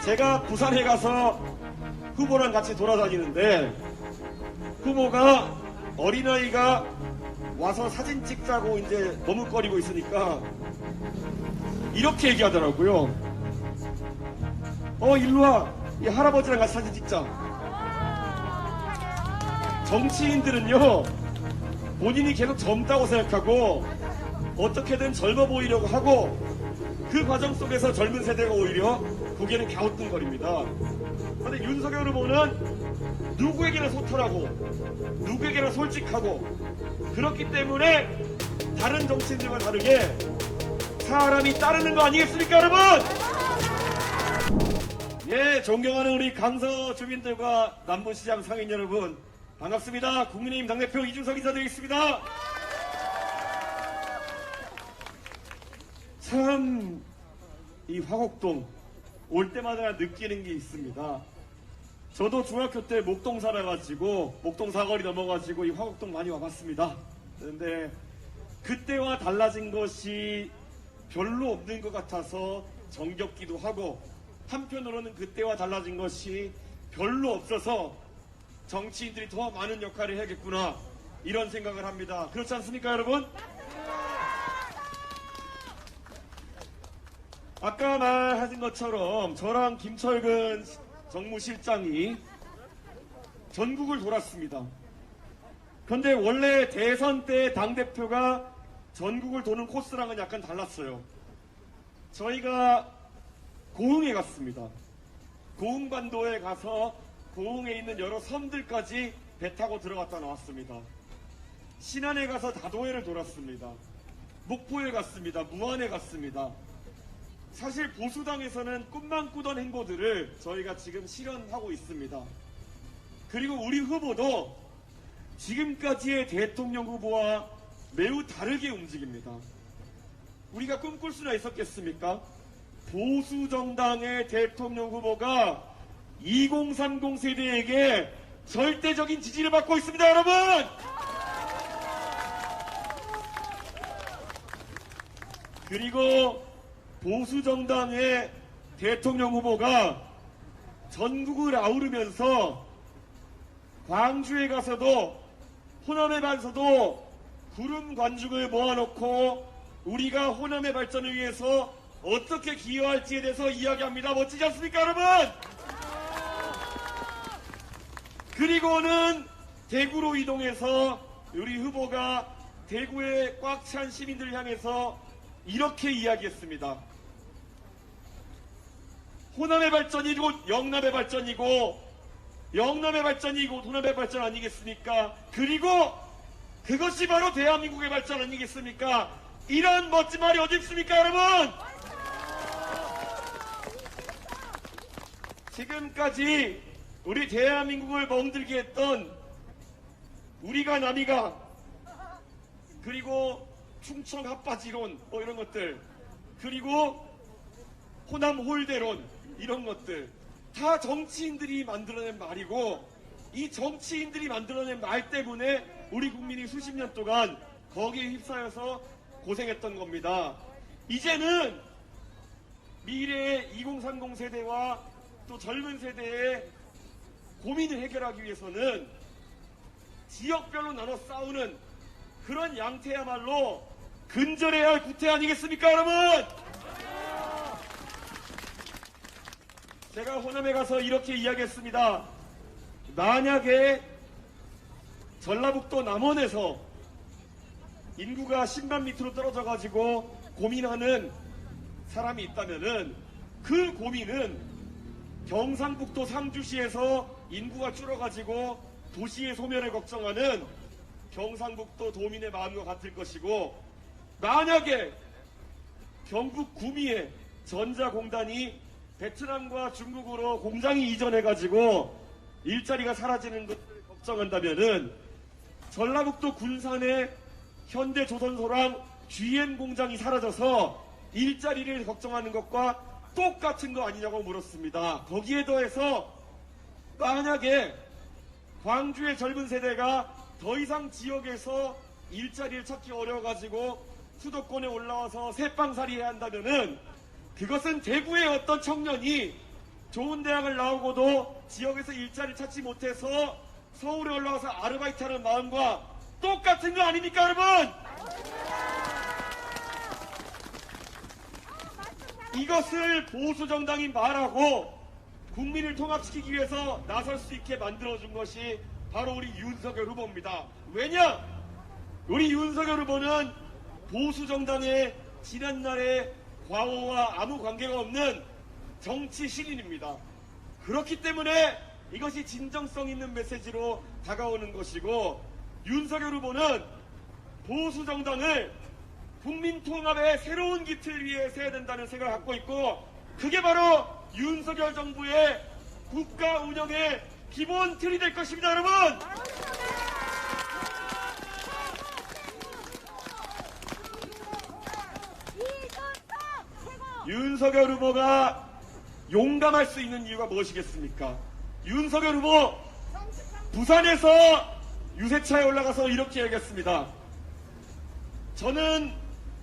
제가 부산에 가서 후보랑 같이 돌아다니는데 후보가 어린아이가 와서 사진 찍자고 이제 머뭇거리고 있으니까 이렇게 얘기하더라고요. 일로와. 이 할아버지랑 같이 사진 찍자. 정치인들은요, 본인이 계속 젊다고 생각하고 어떻게든 젊어 보이려고 하고 그 과정 속에서 젊은 세대가 오히려 고개를 갸우뚱거립니다. 그런데 윤석열 후보는 누구에게나 소탈하고 누구에게나 솔직하고 그렇기 때문에 다른 정치인들과 다르게 사람이 따르는 거 아니겠습니까, 여러분? 예, 존경하는 우리 강서 주민들과 남부시장 상인 여러분 반갑습니다. 국민의힘 당대표 이준석 인사드리겠습니다. 참, 이 화곡동 올 때마다 느끼는 게 있습니다. 저도 중학교 때 목동 살아가지고 목동 사거리 넘어가지고 이 화곡동 많이 와봤습니다. 그런데 그때와 달라진 것이 별로 없는 것 같아서 정겹기도 하고 한편으로는 그때와 달라진 것이 별로 없어서 정치인들이 더 많은 역할을 해야겠구나 이런 생각을 합니다. 그렇지 않습니까, 여러분? 아까 말하신 것처럼 저랑 김철근 정무실장이 전국을 돌았습니다. 그런데 원래 대선 때 당대표가 전국을 도는 코스랑은 약간 달랐어요. 저희가 고흥에 갔습니다. 고흥반도에 가서 고흥에 있는 여러 섬들까지 배 타고 들어갔다 나왔습니다. 신안에 가서 다도해를 돌았습니다. 목포에 갔습니다. 무안에 갔습니다. 사실 보수당에서는 꿈만 꾸던 행보들을 저희가 지금 실현하고 있습니다. 그리고 우리 후보도 지금까지의 대통령 후보와 매우 다르게 움직입니다. 우리가 꿈꿀 수나 있었겠습니까? 보수정당의 대통령 후보가 2030 세대에게 절대적인 지지를 받고 있습니다, 여러분! 그리고 보수정당의 대통령 후보가 전국을 아우르면서 광주에 가서도 호남에 가서도 구름 관중을 모아놓고 우리가 호남의 발전을 위해서 어떻게 기여할지에 대해서 이야기합니다. 멋지지 않습니까, 여러분? 그리고는 대구로 이동해서 우리 후보가 대구의 꽉 찬 시민들을 향해서 이렇게 이야기했습니다. 호남의 발전이 곧 영남의 발전이고 영남의 발전이 곧 호남의 발전 아니겠습니까? 그리고 그것이 바로 대한민국의 발전 아니겠습니까? 이런 멋진 말이 어디 있습니까, 여러분? 지금까지 우리 대한민국을 멍들게 했던 우리가 남이가 그리고 충청 핫바지론 이런 것들 그리고 호남 홀대론 이런 것들 다 정치인들이 만들어낸 말이고 이 정치인들이 만들어낸 말 때문에 우리 국민이 수십 년 동안 거기에 휩싸여서 고생했던 겁니다. 이제는 미래의 2030 세대와 또 젊은 세대의 고민을 해결하기 위해서는 지역별로 나눠 싸우는 그런 양태야말로 근절해야 할 구태 아니겠습니까, 여러분? 제가 호남에 가서 이렇게 이야기했습니다. 만약에 전라북도 남원에서 인구가 10만 밑으로 떨어져가지고 고민하는 사람이 있다면은 그 고민은 경상북도 상주시에서 인구가 줄어가지고 도시의 소멸을 걱정하는 경상북도 도민의 마음과 같을 것이고 만약에 경북 구미에 전자공단이 베트남과 중국으로 공장이 이전해가지고 일자리가 사라지는 것을 걱정한다면은 전라북도 군산의 현대조선소랑 GM 공장이 사라져서 일자리를 걱정하는 것과 똑같은 거 아니냐고 물었습니다. 거기에 더해서 만약에 광주의 젊은 세대가 더 이상 지역에서 일자리를 찾기 어려워가지고 수도권에 올라와서 새빵살이 해야 한다면은 그것은 대구의 어떤 청년이 좋은 대학을 나오고도 지역에서 일자리 찾지 못해서 서울에 올라와서 아르바이트하는 마음과 똑같은 거 아닙니까, 여러분? 이것을 보수 정당이 말하고 국민을 통합시키기 위해서 나설 수 있게 만들어준 것이 바로 우리 윤석열 후보입니다. 왜냐? 우리 윤석열 후보는 보수 정당의 지난날의 과오와 아무 관계가 없는 정치 신인입니다. 그렇기 때문에 이것이 진정성 있는 메시지로 다가오는 것이고, 윤석열 후보는 보수 정당을 국민 통합의 새로운 기틀 위에 세워야 된다는 생각을 갖고 있고, 그게 바로 윤석열 정부의 국가 운영의 기본 틀이 될 것입니다, 여러분! 윤석열 후보가 용감할 수 있는 이유가 무엇이겠습니까? 윤석열 후보 부산에서 유세차에 올라가서 이렇게 얘기했습니다. 저는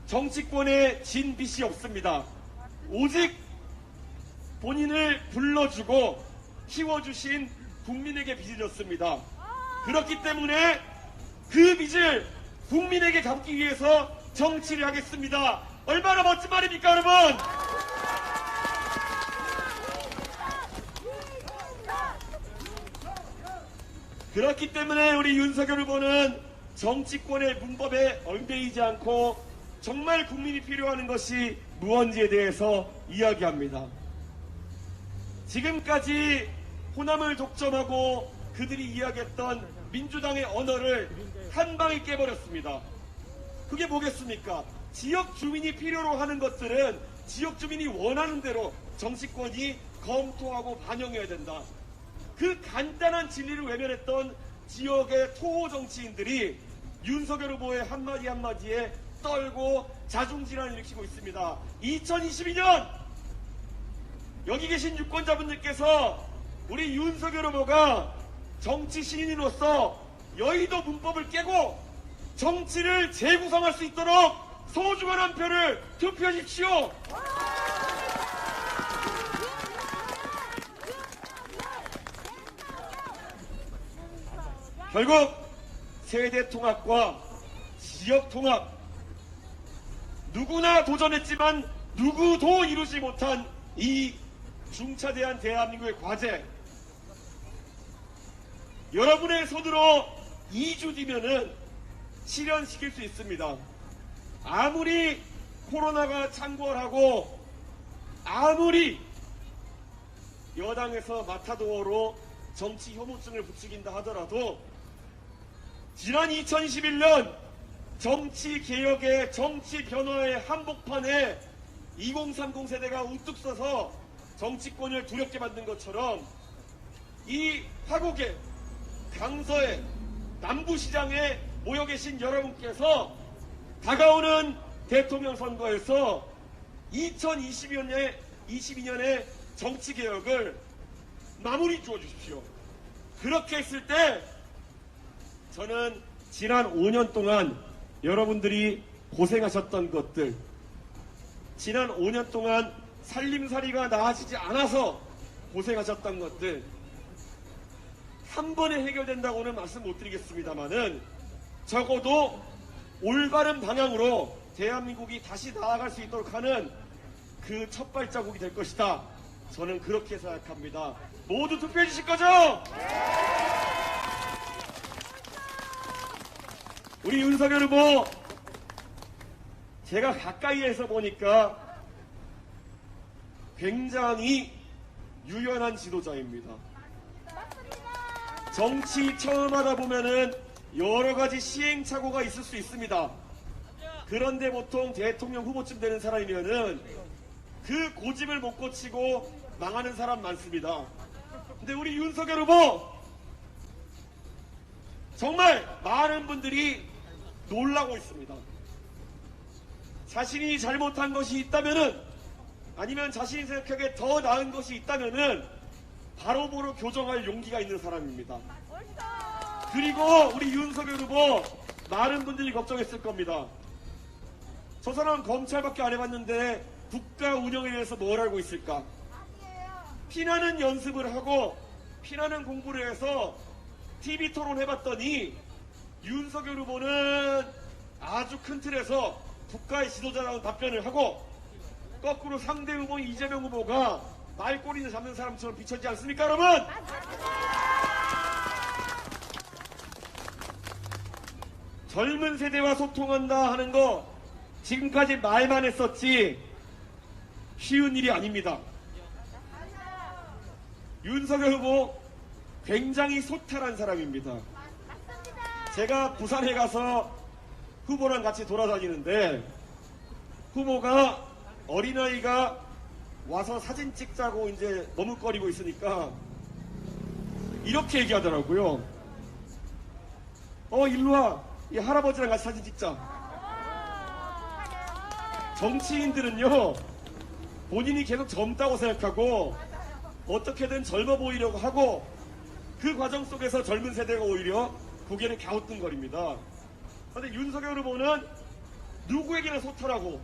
정치권에 진 빚이 없습니다. 오직 본인을 불러주고 키워주신 국민에게 빚을 졌습니다. 그렇기 때문에 그 빚을 국민에게 갚기 위해서 정치를 하겠습니다. 얼마나 멋진 말입니까, 여러분? 그렇기 때문에 우리 윤석열 후보는 정치권의 문법에 얽매이지 않고 정말 국민이 필요하는 것이 무언지에 대해서 이야기합니다. 지금까지 호남을 독점하고 그들이 이야기했던 민주당의 언어를 한 방에 깨버렸습니다. 그게 뭐겠습니까? 지역 주민이 필요로 하는 것들은 지역 주민이 원하는 대로 정치권이 검토하고 반영해야 된다. 그 간단한 진리를 외면했던 지역의 토호 정치인들이 윤석열 후보의 한마디 한마디에 떨고 자중질환을 일으키고 있습니다. 2022년 여기 계신 유권자분들께서 우리 윤석열 후보가 정치 신인으로서 여의도 문법을 깨고 정치를 재구성할 수 있도록 소중한 한 표를 투표하십시오. 결국 세대 통합과 지역 통합, 누구나 도전했지만 누구도 이루지 못한 이 중차대한 대한민국의 과제, 여러분의 손으로 2주 뒤면은 실현시킬 수 있습니다. 아무리 코로나가 창궐하고 아무리 여당에서 마타도어로 정치 혐오증을 부추긴다 하더라도 지난 2021년 정치 개혁의 정치 변화의 한복판에 2030 세대가 우뚝 서서 정치권을 두렵게 만든 것처럼 이 화곡에, 강서에, 남부시장에 모여 계신 여러분께서 다가오는 대통령 선거에서 2022년의 정치 개혁을 마무리 지어 주십시오. 그렇게 했을 때 저는 지난 5년 동안 여러분들이 고생하셨던 것들, 지난 5년 동안 살림살이가 나아지지 않아서 고생하셨던 것들 한 번에 해결된다고는 말씀 못 드리겠습니다만은 적어도 올바른 방향으로 대한민국이 다시 나아갈 수 있도록 하는 그 첫 발자국이 될 것이다. 저는 그렇게 생각합니다. 모두 투표해 주실 거죠? 우리 윤석열 후보, 제가 가까이에서 보니까 굉장히 유연한 지도자입니다. 정치 처음 하다 보면은 여러 가지 시행착오가 있을 수 있습니다. 그런데 보통 대통령 후보쯤 되는 사람이면은 그 고집을 못 고치고 망하는 사람 많습니다. 근데 우리 윤석열 후보 정말 많은 분들이 놀라고 있습니다. 자신이 잘못한 것이 있다면은, 아니면 자신이 생각하기에 더 나은 것이 있다면은 바로바로 교정할 용기가 있는 사람입니다. 그리고 우리 윤석열 후보 많은 분들이 걱정했을 겁니다. 저 사람 검찰밖에 안 해봤는데 국가 운영에 대해서 뭘 알고 있을까? 피나는 연습을 하고 피나는 공부를 해서 TV 토론 해봤더니 윤석열 후보는 아주 큰 틀에서 국가의 지도자라는 답변을 하고 거꾸로 상대 후보인 이재명 후보가 말꼬리를 잡는 사람처럼 비춰지지 않습니까, 여러분? 젊은 세대와 소통한다 하는 거 지금까지 말만 했었지 쉬운 일이 아닙니다. 윤석열 후보 굉장히 소탈한 사람입니다. 제가 부산에 가서 후보랑 같이 돌아다니는데 후보가 어린아이가 와서 사진 찍자고 이제 머뭇거리고 있으니까 이렇게 얘기하더라고요. 일로와. 이 할아버지랑 같이 사진 찍자. 정치인들은요, 본인이 계속 젊다고 생각하고 어떻게든 젊어 보이려고 하고 그 과정 속에서 젊은 세대가 오히려 고개를 갸우뚱거립니다. 그런데 윤석열 후보는 누구에게나 소탈하고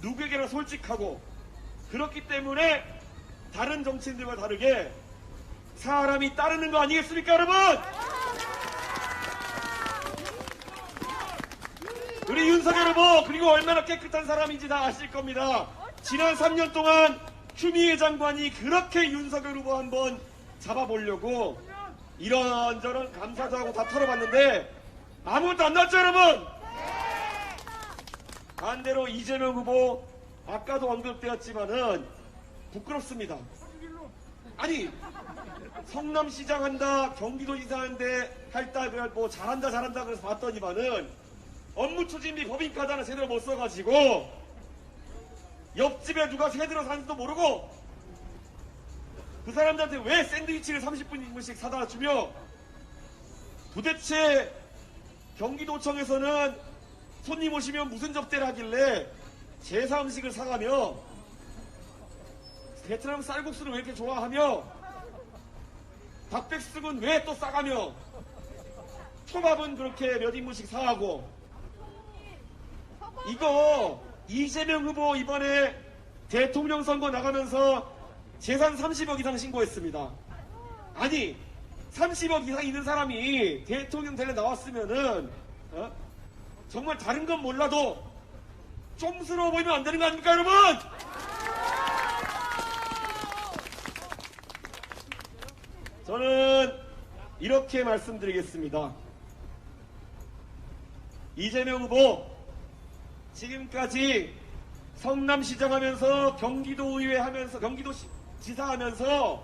누구에게나 솔직하고 그렇기 때문에 다른 정치인들과 다르게 사람이 따르는 거 아니겠습니까, 여러분? 우리 윤석열 후보 그리고 얼마나 깨끗한 사람인지 다 아실 겁니다. 지난 3년 동안 추미애 장관이 그렇게 윤석열 후보 한번 잡아보려고 이런저런 감사도 하고 다 털어봤는데 아무것도 안 났죠, 여러분? 반대로 이재명 후보 아까도 언급되었지만은 부끄럽습니다. 아니 성남시장 한다, 경기도지사 한데 할다, 뭐 잘한다 그래서 봤더니만은 업무 추진비 법인카드는 제대로 못 써가지고 옆집에 누가 새들어 사는지도 모르고 그 사람들한테 왜 샌드위치를 30분씩 사다 주며 도대체 경기도청에서는 손님 오시면 무슨 접대를 하길래 제사 음식을 사가며 베트남 쌀국수를 왜 이렇게 좋아하며 닭백숙은 왜 또 싸가며 초밥은 그렇게 몇 인분씩 사가고 이거 이재명 후보 이번에 대통령 선거 나가면서 재산 30억 이상 신고했습니다. 아니 30억 이상 있는 사람이 대통령 되려 나왔으면은 정말 다른 건 몰라도 좀스러워 보이면 안 되는 거 아닙니까, 여러분? 저는 이렇게 말씀드리겠습니다. 이재명 후보 지금까지 성남시장 하면서 경기도의회 하면서 경기도지사 하면서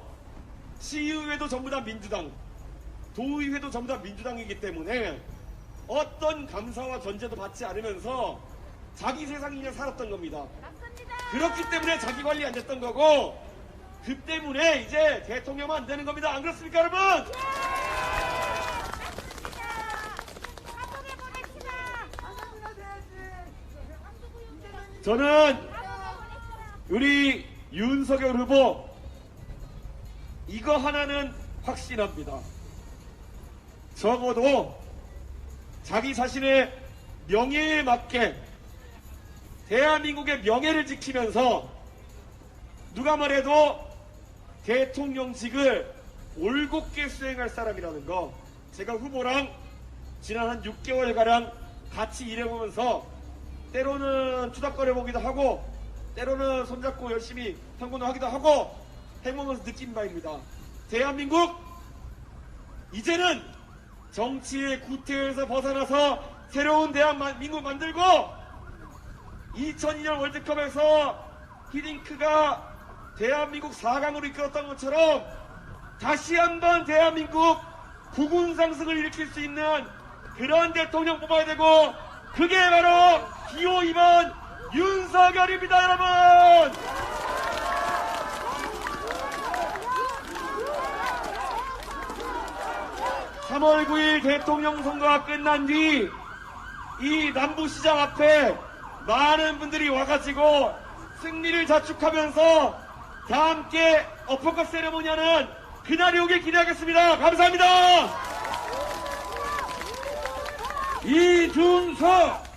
시의회도 전부 다 민주당, 도의회도 전부 다 민주당이기 때문에 어떤 감사와 견제도 받지 않으면서 자기 세상이냐 살았던 겁니다. 맞습니다. 그렇기 때문에 자기 관리 안 됐던 거고 그 때문에 이제 대통령은 안 되는 겁니다. 안 그렇습니까, 여러분? 저는 우리 윤석열 후보 이거 하나는 확신합니다. 적어도 자기 자신의 명예에 맞게 대한민국의 명예를 지키면서 누가 말해도 대통령직을 올곧게 수행할 사람이라는 거 제가 후보랑 지난 한 6개월가량 같이 일해보면서 때로는 투닥거려보기도 하고 때로는 손잡고 열심히 평군도 하기도 하고 해보면서 느낀 바입니다. 대한민국 이제는 정치의 구태에서 벗어나서 새로운 대한민국 만들고 2002년 월드컵에서 히딩크가 대한민국 4강으로 이끌었던 것처럼 다시 한번 대한민국 부군 상승을 일으킬 수 있는 그런 대통령 뽑아야 되고 그게 바로 기호 2번 윤석열입니다, 여러분! (3월 9일) 대통령 선거가 끝난 뒤 이 남부시장 앞에 많은 분들이 와가지고 승리를 자축하면서 다 함께 어퍼컷 세레모니 하는 그날이 오길 기대하겠습니다. 감사합니다. 이준석